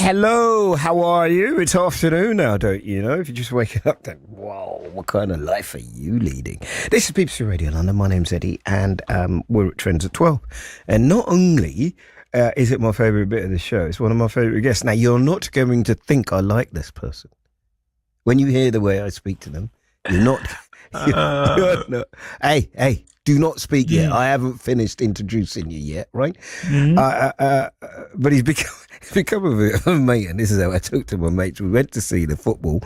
Hello, how are you? It's afternoon now, don't you know? If you're just waking up, then, whoa, what kind of life are you leading? This is BBC Radio London. My name's Eddie, and we're at Trends at 12. And not only is it my favourite bit of the show, it's one of my favourite guests. Now, you're not going to think I like this person. When you hear the way I speak to them, you're not... You're not. Hey, do not speak yet. I haven't finished introducing you yet, right? But he's become a bit of a mate, and this is how I talk to my mates. We went to see the football.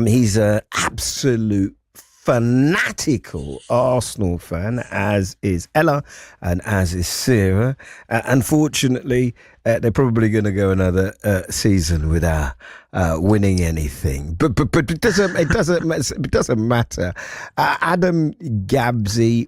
He's an absolute fanatical Arsenal fan, as is Ella and as is Sarah. Unfortunately, they're probably going to go another season without winning anything. But it doesn't matter. Adam Gabsi,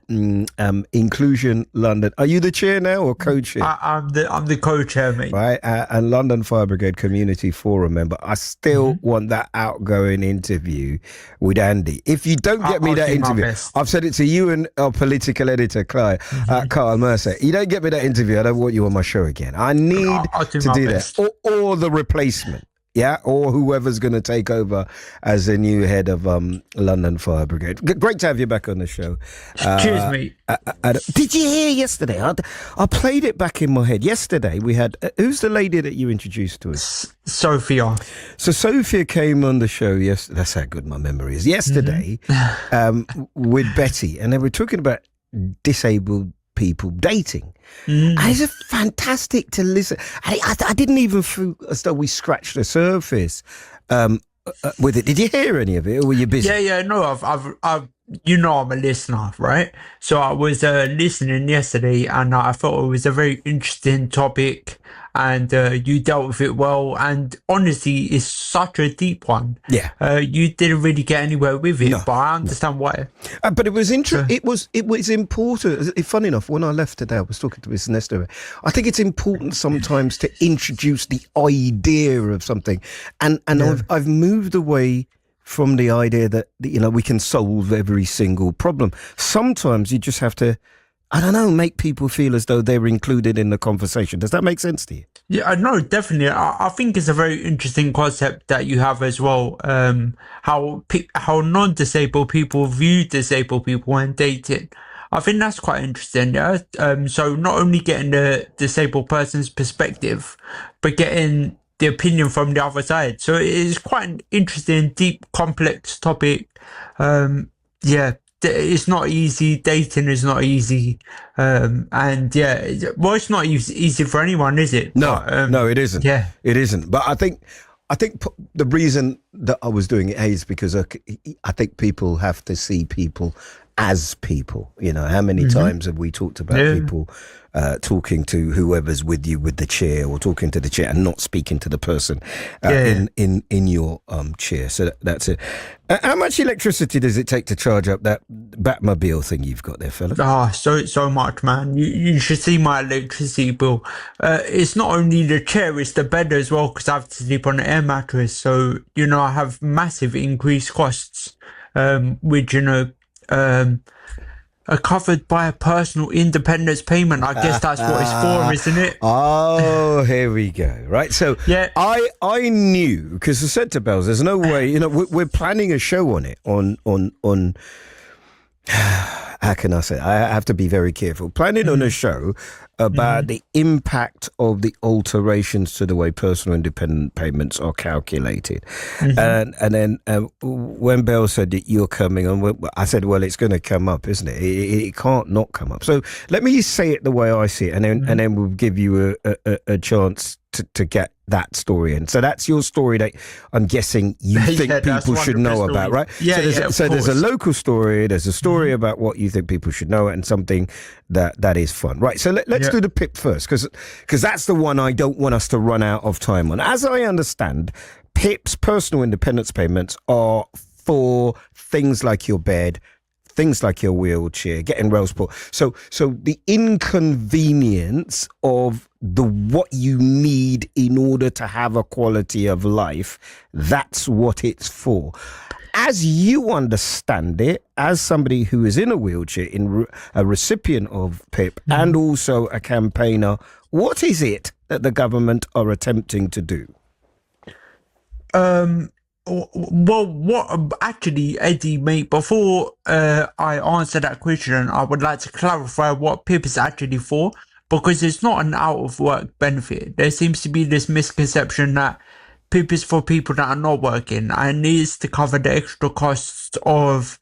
Inclusion London. Are you the chair now or co-chair? I'm the co-chair, mate. Right, and London Fire Brigade Community Forum member. I still want that outgoing interview with Andy. If you don't get me that interview, I've said it to you and our political editor, Carl Mercer. You don't get me that interview, I don't want you on my show again. I need to do that. Or the replacement. Yeah, or whoever's going to take over as the new head of London Fire Brigade. Great to have you back on the show. Cheers, mate. Did you hear yesterday? I played it back in my head. Yesterday we had, who's the lady that you introduced to us? Sophia. So Sophia came on the show yesterday. That's how good my memory is. Yesterday with Betty, and they were talking about disabled people dating. And it's fantastic to listen. I didn't even feel as though we scratched the surface with it. Did you hear any of it, or were you busy? Yeah. No, I've you know, I'm a listener, right? So I was listening yesterday, and I thought it was a very interesting topic, and you dealt with it well. And honestly, it's such a deep one. Yeah, you didn't really get anywhere with it, but I understand why. But it was interesting. It was important. Funny enough, when I left today, I was talking to Mr. Nestor. I think it's important sometimes to introduce the idea of something, and I've moved away from the idea that, you know, we can solve every single problem. Sometimes you just have to, I don't know, make people feel as though they're included in the conversation. Does that make sense to you? Yeah, no, definitely. I think it's a very interesting concept that you have as well. How non-disabled people view disabled people when dating. I think that's quite interesting. Yeah. So not only getting the disabled person's perspective, but getting the opinion from the other side. So it is quite an interesting, deep, complex topic. It's not easy. Dating is not easy. It's not easy for anyone, is it? No, it isn't. Yeah, it isn't. But I think the reason that I was doing it is because I think people have to see people as people. You know, how many times have we talked about people talking to whoever's with you with the chair, or talking to the chair and not speaking to the person in your chair? So that's it. How much electricity does it take to charge up that Batmobile thing you've got there, fella? So much, man. You should see my electricity bill. It's not only the chair, it's the bed as well, because I have to sleep on an air mattress. So, you know, I have massive increased costs, which, you know, are covered by a personal independence payment. I guess that's what it's for, isn't it? Oh, here we go. Right. So yeah, I knew, because I said to Bells, there's no way, you know, we're planning a show on it on how can I say? I have to be very careful. Planning on a show about the impact of the alterations to the way personal independent payments are calculated. And then when Bell said that you're coming on, I said, well, it's going to come up, isn't it? It can't not come up. So let me say it the way I see it, and then we'll give you a chance to get that story in. So that's your story that I'm guessing you think people should know about, right? So there's a local story, there's a story about what you think people should know, and something that is fun. Right, so let's do the PIP first, because that's the one I don't want us to run out of time on. As I understand, PIPs, personal independence payments, are for things like your bed, things like your wheelchair, getting rail support. So the inconvenience of what you need in order to have a quality of life, that's what it's for. As you understand it, as somebody who is in a wheelchair, a recipient of PIP, and also a campaigner, what is it that the government are attempting to do? Well, what actually, Eddie, mate, before I answer that question, I would like to clarify what PIP is actually for, because it's not an out of work benefit. There seems to be this misconception that PIP is for people that are not working and needs to cover the extra costs of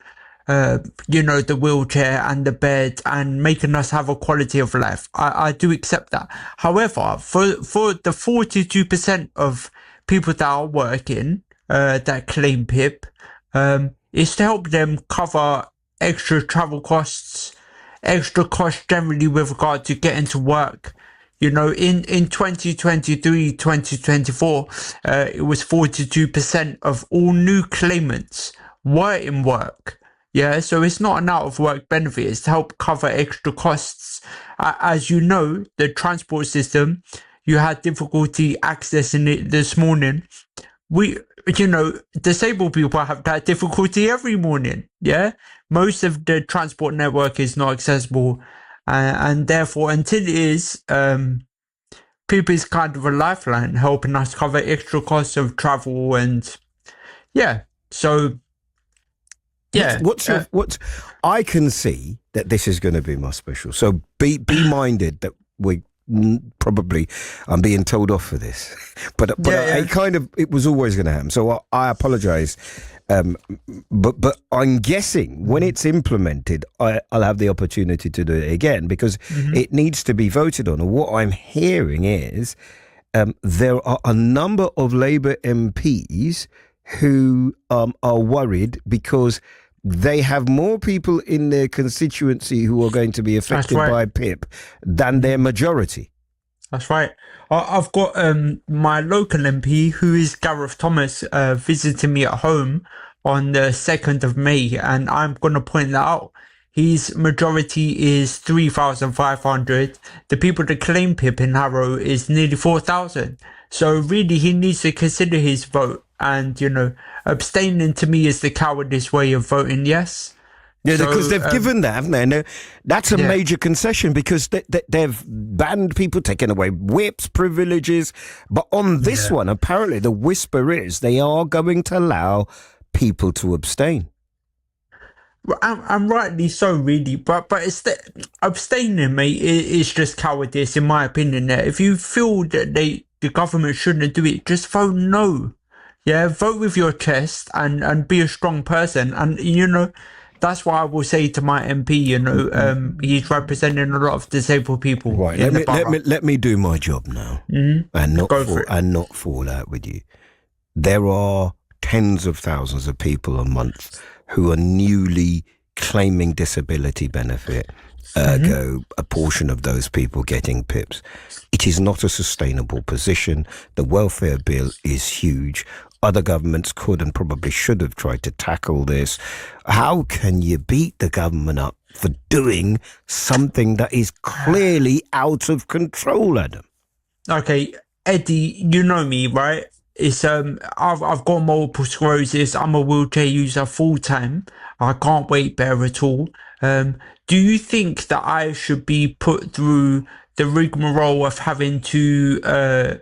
the wheelchair and the bed and making us have a quality of life. I do accept that. However, for the 42% of people that are working, that claim PIP, is to help them cover extra travel costs, extra costs generally with regard to getting to work. In 2023, 2024, it was 42% of all new claimants were in work. Yeah, so it's not an out of work benefit. It's to help cover extra costs. As you know, the transport system, you had difficulty accessing it this morning. Disabled people have that difficulty every morning. Yeah, most of the transport network is not accessible, and therefore, until it is, PIP is kind of a lifeline, helping us cover extra costs of travel and So. Yeah. I can see that this is going to be my special. So be minded that I'm being told off for this, but it was always going to happen. So I apologize. But I'm guessing when it's implemented, I'll have the opportunity to do it again because it needs to be voted on. And what I'm hearing is there are a number of Labour MPs who are worried because they have more people in their constituency who are going to be affected by PIP than their majority. That's right. I've got my local MP, who is Gareth Thomas, visiting me at home on the 2nd of May, and I'm going to point that out. His majority is 3,500. The people that claim PIP in Harrow is nearly 4,000. So really, he needs to consider his vote. And, abstaining to me is the cowardice way of voting yes. Yeah, because they've given that, haven't they? And that's a major concession because they've banned people, taking away whips, privileges. But on this one, apparently the whisper is they are going to allow people to abstain. I'm rightly so, really, but it's abstaining, mate, is just cowardice, in my opinion. If you feel that the government shouldn't do it, just vote no. Yeah, vote with your chest and be a strong person. And, that's what I will say to my MP, he's representing a lot of disabled people. Right, let me do my job now and not fall out with you. There are tens of thousands of people a month who are newly claiming disability benefit, ergo a portion of those people getting PIPs. It is not a sustainable position. The welfare bill is huge. Other governments could and probably should have tried to tackle this. How can you beat the government up for doing something that is clearly out of control, Adam? Okay, Eddie, you know me, right? It's I've got multiple sclerosis. I'm a wheelchair user full time. I can't weight bear at all. Do you think that I should be put through the rigmarole of having to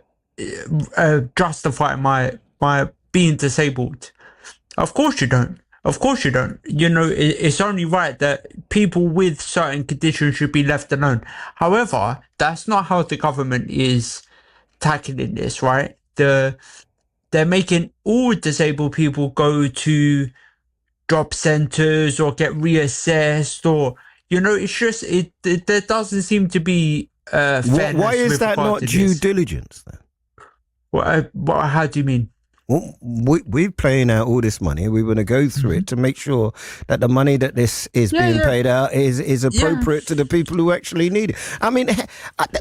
justify my being disabled? Of course you don't. Of course you don't. It's only right that people with certain conditions should be left alone. However, that's not how the government is tackling this, right? They're making all disabled people go to job centres or get reassessed, or it's just there doesn't seem to be fairness. Why is that not due diligence then? What? How do you mean? Well, we're paying out all this money. We want to go through it to make sure that the money that this is being paid out is appropriate to the people who actually need it. I mean,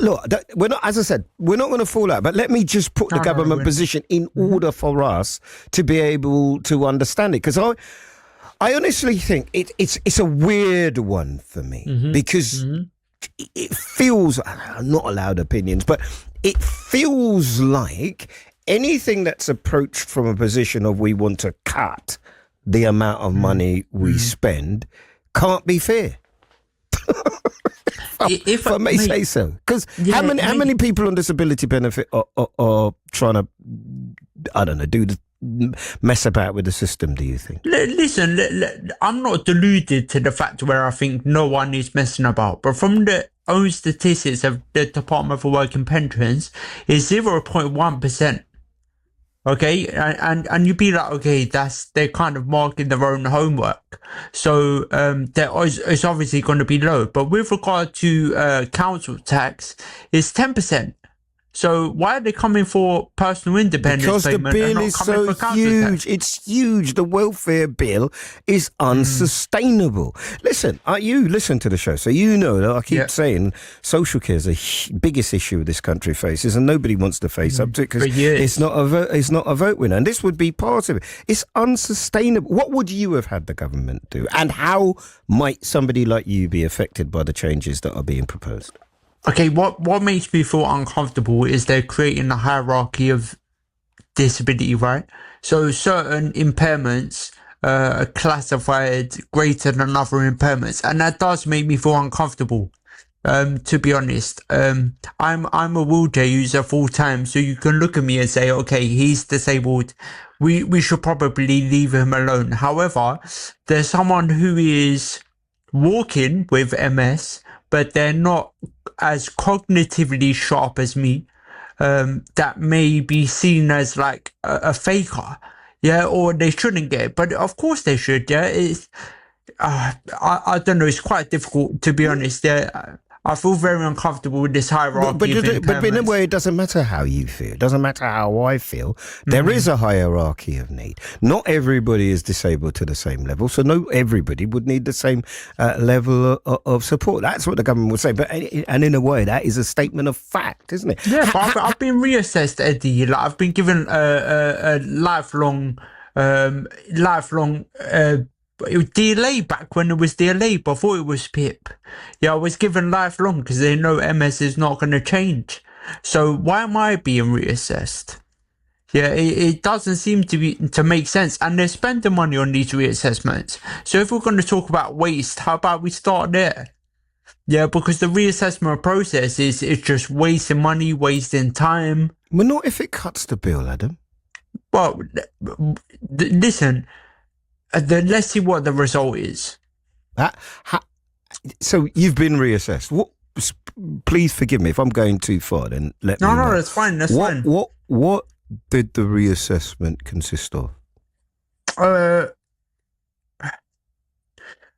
look, we're not, as I said, we're not going to fall out. But let me just put the government position in order for us to be able to understand it, because I honestly think it's a weird one for me because it feels, I'm not allowed opinions, but it feels like anything that's approached from a position of we want to cut the amount of money we spend can't be fair. If I may say so. Because how many people on disability benefit are trying to, I don't know, do mess about with the system, do you think? Listen, I'm not deluded to the fact where I think no one is messing about, but from the own statistics of the Department for Work and Pensions, is 0.1%. Okay, and you'd be like, okay, they're kind of marking their own homework, so it's obviously going to be low. But with regard to council tax, it's 10%. So why are they coming for personal independence Because the payment and bill not is coming so for council huge. tax? It's huge. The welfare bill is unsustainable. Listen, you listen to the show, so you know that I keep saying social care is the biggest issue this country faces, and nobody wants to face up to it because it's not a vote winner, and this would be part of it. It's unsustainable. What would you have had the government do, and how might somebody like you be affected by the changes that are being proposed? Okay, what makes me feel uncomfortable is they're creating a hierarchy of disability, right? So certain impairments are classified greater than other impairments, and that does make me feel uncomfortable. To be honest, I'm a wheelchair user full time, so you can look at me and say, okay, he's disabled. We should probably leave him alone. However, there's someone who is walking with MS, but they're not as cognitively sharp as me, that may be seen as like a faker, or they shouldn't get it, but of course they should, It's, I don't know, it's quite difficult, to be honest. I feel very uncomfortable with this hierarchy but in a way, it doesn't matter how you feel. It doesn't matter how I feel. There is a hierarchy of need. Not everybody is disabled to the same level, so no, everybody would need the same level of support. That's what the government would say. And in a way, that is a statement of fact, isn't it? Yeah, but I've been reassessed, Eddie. Like, I've been given a lifelong it was DLA back when it was DLA, before it was PIP. I was given lifelong because they know MS is not going to change. So why am I being reassessed? It doesn't seem to make sense, and they're spending money on these reassessments. So if we're going to talk about waste, how about we start there? Because the reassessment process is just wasting money, wasting time. Well, not if it cuts the bill, Adam. Well, listen. Let's see what the result is. So you've been reassessed. Please forgive me if I'm going too far. Then let me know. No, that's fine. That's fine. What did the reassessment consist of?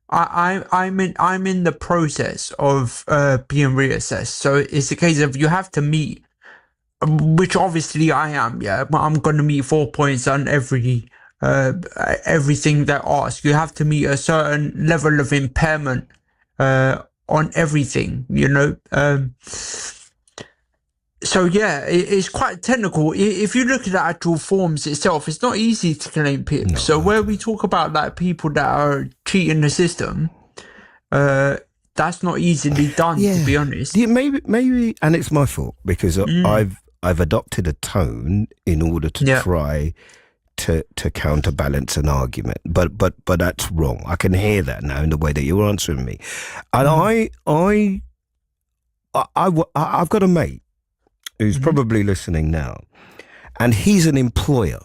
I'm in the process of being reassessed. So it's a case of you have to meet, which obviously I am. But I'm going to meet 4 points on everything they ask. You have to meet a certain level of impairment on everything, so it's quite technical. If you look at the actual forms itself, it's not easy to claim PIP. No, so where we talk about like people that are cheating the system, that's not easily done, to be honest. Maybe, and it's my fault because I've adopted a tone in order to try to counterbalance an argument, but that's wrong. I can hear that now in the way that you're answering me, and I've got a mate who's probably listening now, and he's an employer,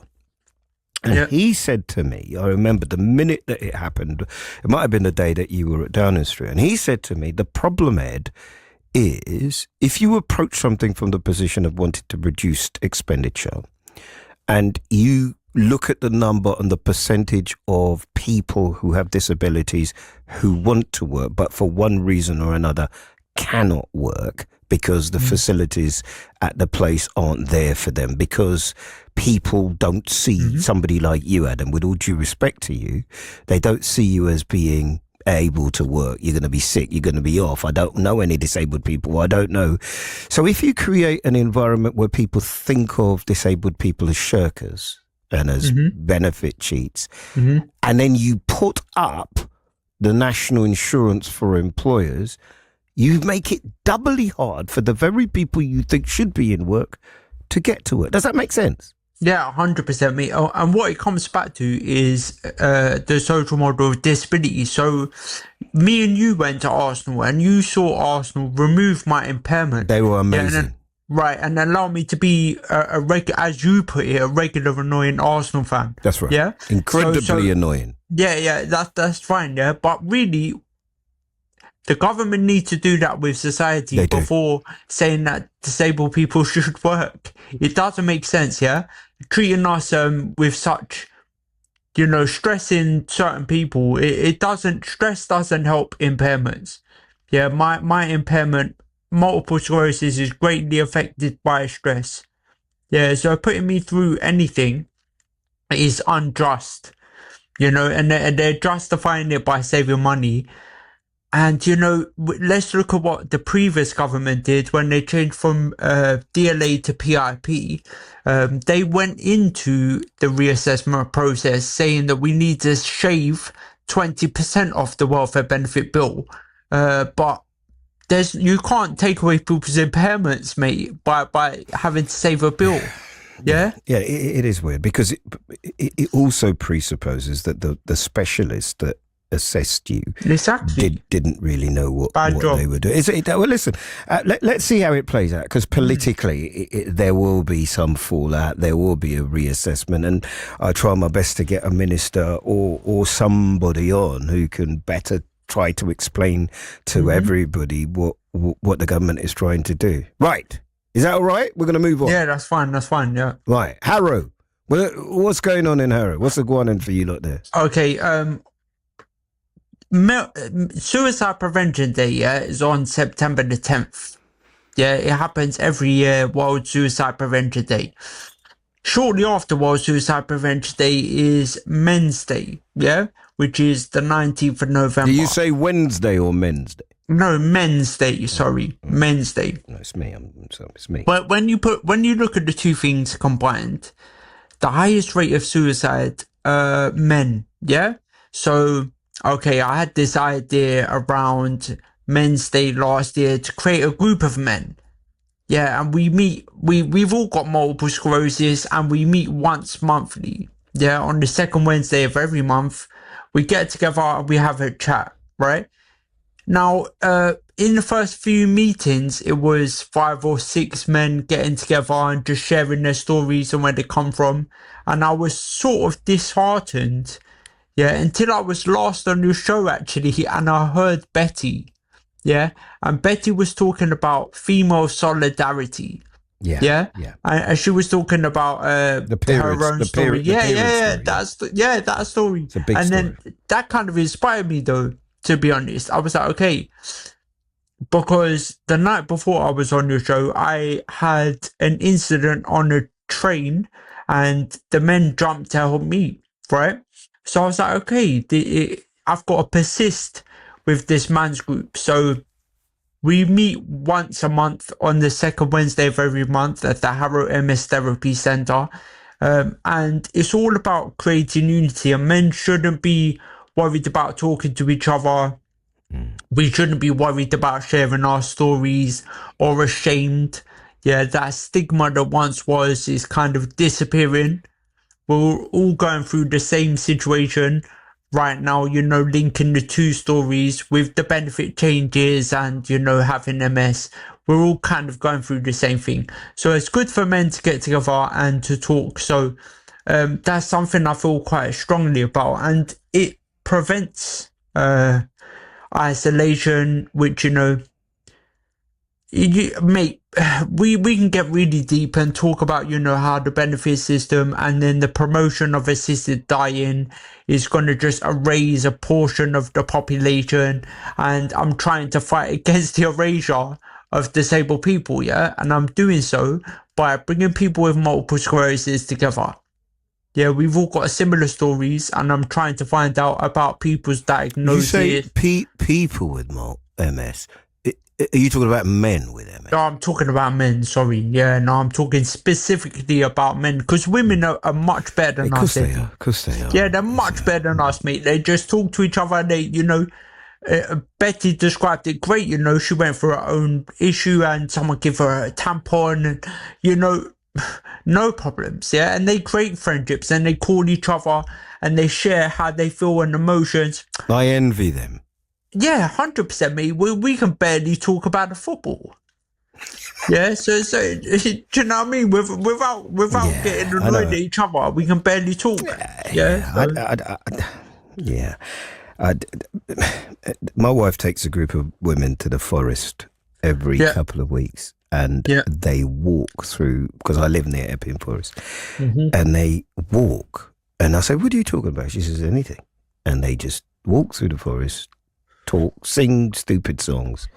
and he said to me, I remember the minute that it happened, it might have been the day that you were at Downing Street, and he said to me, the problem, Ed, is if you approach something from the position of wanting to reduce expenditure, and you look at the number and the percentage of people who have disabilities who want to work, but for one reason or another cannot work because the facilities at the place aren't there for them, because people don't see somebody like you, Adam, with all due respect to you, they don't see you as being able to work. You're going to be sick, you're going to be off. I don't know any disabled people. I don't know. So if you create an environment where people think of disabled people as shirkers and as benefit cheats, and then you put up the national insurance for employers, you make it doubly hard for the very people you think should be in work to get to work. Does that make sense? Yeah, 100%, mate. Oh, and what it comes back to is the social model of disability. So me and you went to Arsenal, and you saw Arsenal remove my impairment. They were amazing. Right, and allow me to be a regular, as you put it, a regular annoying Arsenal fan. That's right. Yeah, Incredibly annoying. Yeah, that's fine. Yeah, but really, the government needs to do that with society They do. before saying that disabled people should work. It doesn't make sense. Yeah, treating us with such, stressing certain people. Stress doesn't help impairments. Yeah, my impairment, multiple sclerosis, is greatly affected by stress. Yeah, so putting me through anything is unjust, and they're justifying it by saving money. And, let's look at what the previous government did when they changed from DLA to PIP. They went into the reassessment process saying that we need to shave 20% off the welfare benefit bill. But you can't take away people's impairments, mate, by having to save a bill. Yeah? Yeah, it is weird because it also presupposes that the specialist that assessed you didn't really know what they were doing. Well, listen, let's see how it plays out, because politically there will be some fallout, there will be a reassessment, and I try my best to get a minister or somebody on who can better try to explain to everybody what the government is trying to do. Right. Is that all right? We're going to move on. Yeah, that's fine, yeah. Right. Harrow. Well, what's going on in Harrow? What's the going on for you lot there? Okay, Suicide Prevention Day, is on September the 10th. Yeah, it happens every year, World Suicide Prevention Day. Shortly after World Suicide Prevention Day is Men's Day, yeah, which is the 19th of November. Do you say Wednesday or Men's Day? No, Men's Day, sorry. Men's Day. No, it's me. It's me. But when you look at the two things combined, the highest rate of suicide, men, yeah? So, okay, I had this idea around Men's Day last year to create a group of men. Yeah, and we've all got multiple sclerosis, and we meet once monthly. Yeah, on the second Wednesday of every month, we get together and we have a chat, right? Now, in the first few meetings, it was 5 or 6 men getting together and just sharing their stories and where they come from. And I was sort of disheartened, yeah, until I was last on your show, actually, and I heard Betty, yeah, and Betty was talking about female solidarity. Yeah. And she was talking about her own story. That story. It's a big story. Then that kind of inspired me, though, to be honest. I was like, okay, because the night before I was on your show, I had an incident on a train and the men jumped to help me, right? So I was like, okay, I've got to persist with this man's group. So we meet once a month on the second Wednesday of every month at the Harrow MS Therapy Centre. And it's all about creating unity, and men shouldn't be worried about talking to each other. We shouldn't be worried about sharing our stories or ashamed. Yeah, that stigma that once was is kind of disappearing. We're all going through the same situation right now, linking the two stories with the benefit changes and, having MS. We're all kind of going through the same thing. So it's good for men to get together and to talk. So that's something I feel quite strongly about. And it prevents isolation, which, mate, we can get really deep and talk about, how the benefit system and then the promotion of assisted dying is going to just erase a portion of the population. And I'm trying to fight against the erasure of disabled people, yeah? And I'm doing so by bringing people with multiple sclerosis together. Yeah, we've all got similar stories, and I'm trying to find out about people's diagnoses. You say people with MS. Are you talking about men with MS? No, I'm talking about men, sorry. Yeah, no, I'm talking specifically about men, because women are much better than us. Of course they are. Yeah, they're much better than us, mate. They just talk to each other. They, Betty described it great. She went through her own issue and someone gave her a tampon and, no problems, yeah, and they create friendships and they call each other and they share how they feel and emotions. I envy them. Yeah, 100%, mate. We can barely talk about the football. Yeah, so do you know what I mean? Without getting annoyed at each other, we can barely talk. My wife takes a group of women to the forest every couple of weeks, and they walk through, because I live near Epping Forest, and they walk, and I say, "What are you talking about?" She says, "Anything," and they just walk through the forest, talk, sing stupid songs,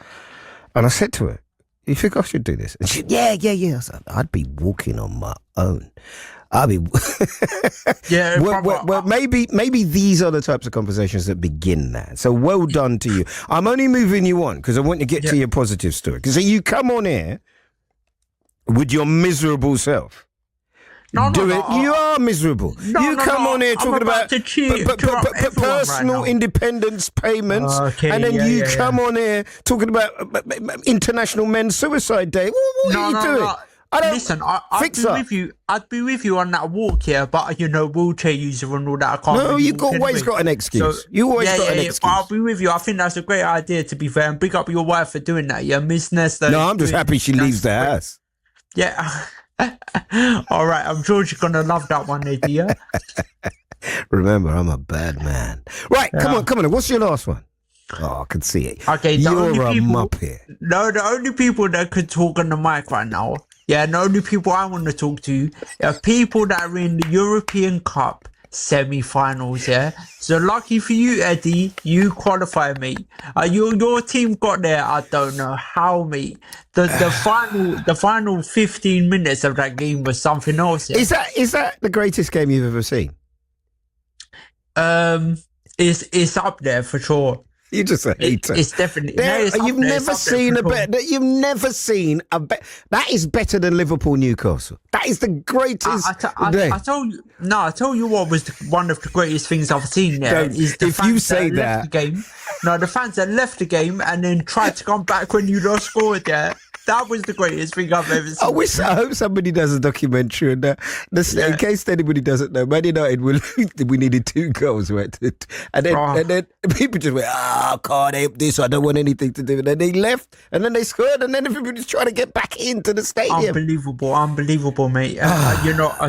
and I said to her, "You think I should do this?" And she, yeah. I said, "I'd be walking on my own. I'd be." Well, maybe these are the types of conversations that begin that. So well done to you. I'm only moving you on because I want to get to your positive story. Because you come on here with your miserable self. You are miserable. You come on here talking about personal independence payments, and then you come on here talking about International Men's Suicide Day. What are you doing? Listen, I'd be with you on that walk here, but wheelchair user and all that. I can't. No, you've always got an excuse. You always got an excuse. But I'll be with you. I think that's a great idea, to be fair, and big up your wife for doing that. Yeah, Miss Nestor. No, I'm just happy she leaves the house. Yeah. All right, I'm sure she's gonna love that one, Eddie. Yeah? Remember, I'm a bad man. Right, come on. What's your last one? Oh, I can see it. Okay, you're a muppet. No, the only people that could talk on the mic right now, the only people I want to talk to are people that are in the European Cup semi-finals. So lucky for you, Eddie, you qualify, mate. Your team got there. I don't know how, mate. The final 15 minutes of that game was something else. Is that the greatest game you've ever seen? It's up there for sure. You're just a hater. It's definitely. You've never seen a better. You've never seen a better. That is better than Liverpool Newcastle. That is the greatest. I told you what was one of the greatest things I've seen. If you say that, the fans that left the game and then tried to come back when you lost scored. That was the greatest thing I've ever seen. I hope somebody does a documentary on that. In case anybody doesn't know, Man United we needed 2 goals, right? And then people just went, I can't help this. I don't want anything to do. And then they left, and then they scored, and then everybody's trying to get back into the stadium. Unbelievable, mate.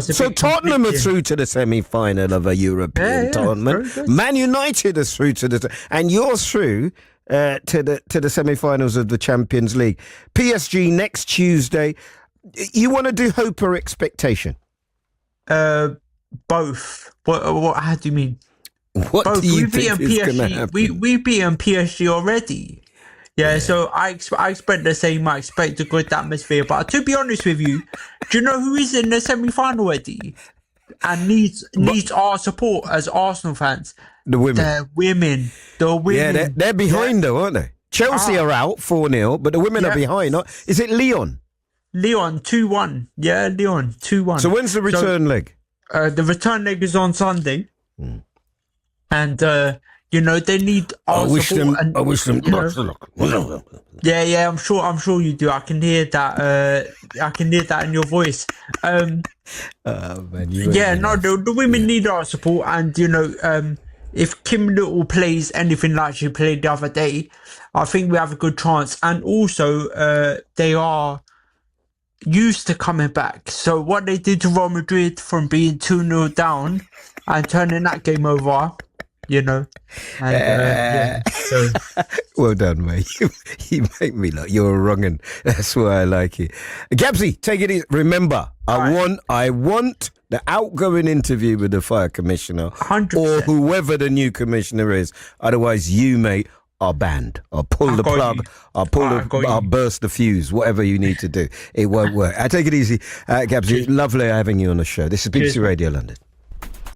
So Tottenham are through to the semi-final of a European tournament. Man United is through to and you're through to the semi-finals of the Champions League. PSG next Tuesday. You want to do hope or expectation? Both. What? How do you mean? What do you think is going to happen? We beaten PSG already. So I expect the same. I expect a good atmosphere. But to be honest with you, do you know who is in the semi-final, Eddie? And needs our support as Arsenal fans? The women. The women. Yeah, they're behind though, aren't they? Chelsea are out 4-0, but the women are behind. Is it Lyon? Lyon 2-1. Yeah, Lyon 2-1. So when's the return leg? The return leg is on Sunday. And they need our support. I wish them lots of luck. Yeah, I'm sure you do. I can hear that. I can hear that in your voice. Man, the women need our support, and if Kim Little plays anything like she played the other day, I think we have a good chance. And also, they are used to coming back. So what they did to Real Madrid from being 2-0 down and turning that game over, Well done, mate. You make me look. You're wrong, and that's why I like it. Gabsi, take it easy. Remember, I want the outgoing interview with the fire commissioner 100%. or whoever the new commissioner is. Otherwise, you, mate, are banned. I'll pull the plug. I'll burst the fuse. Whatever you need to do, it won't work. I take it easy, Gabsi. Lovely having you on the show. This is BBC Radio London.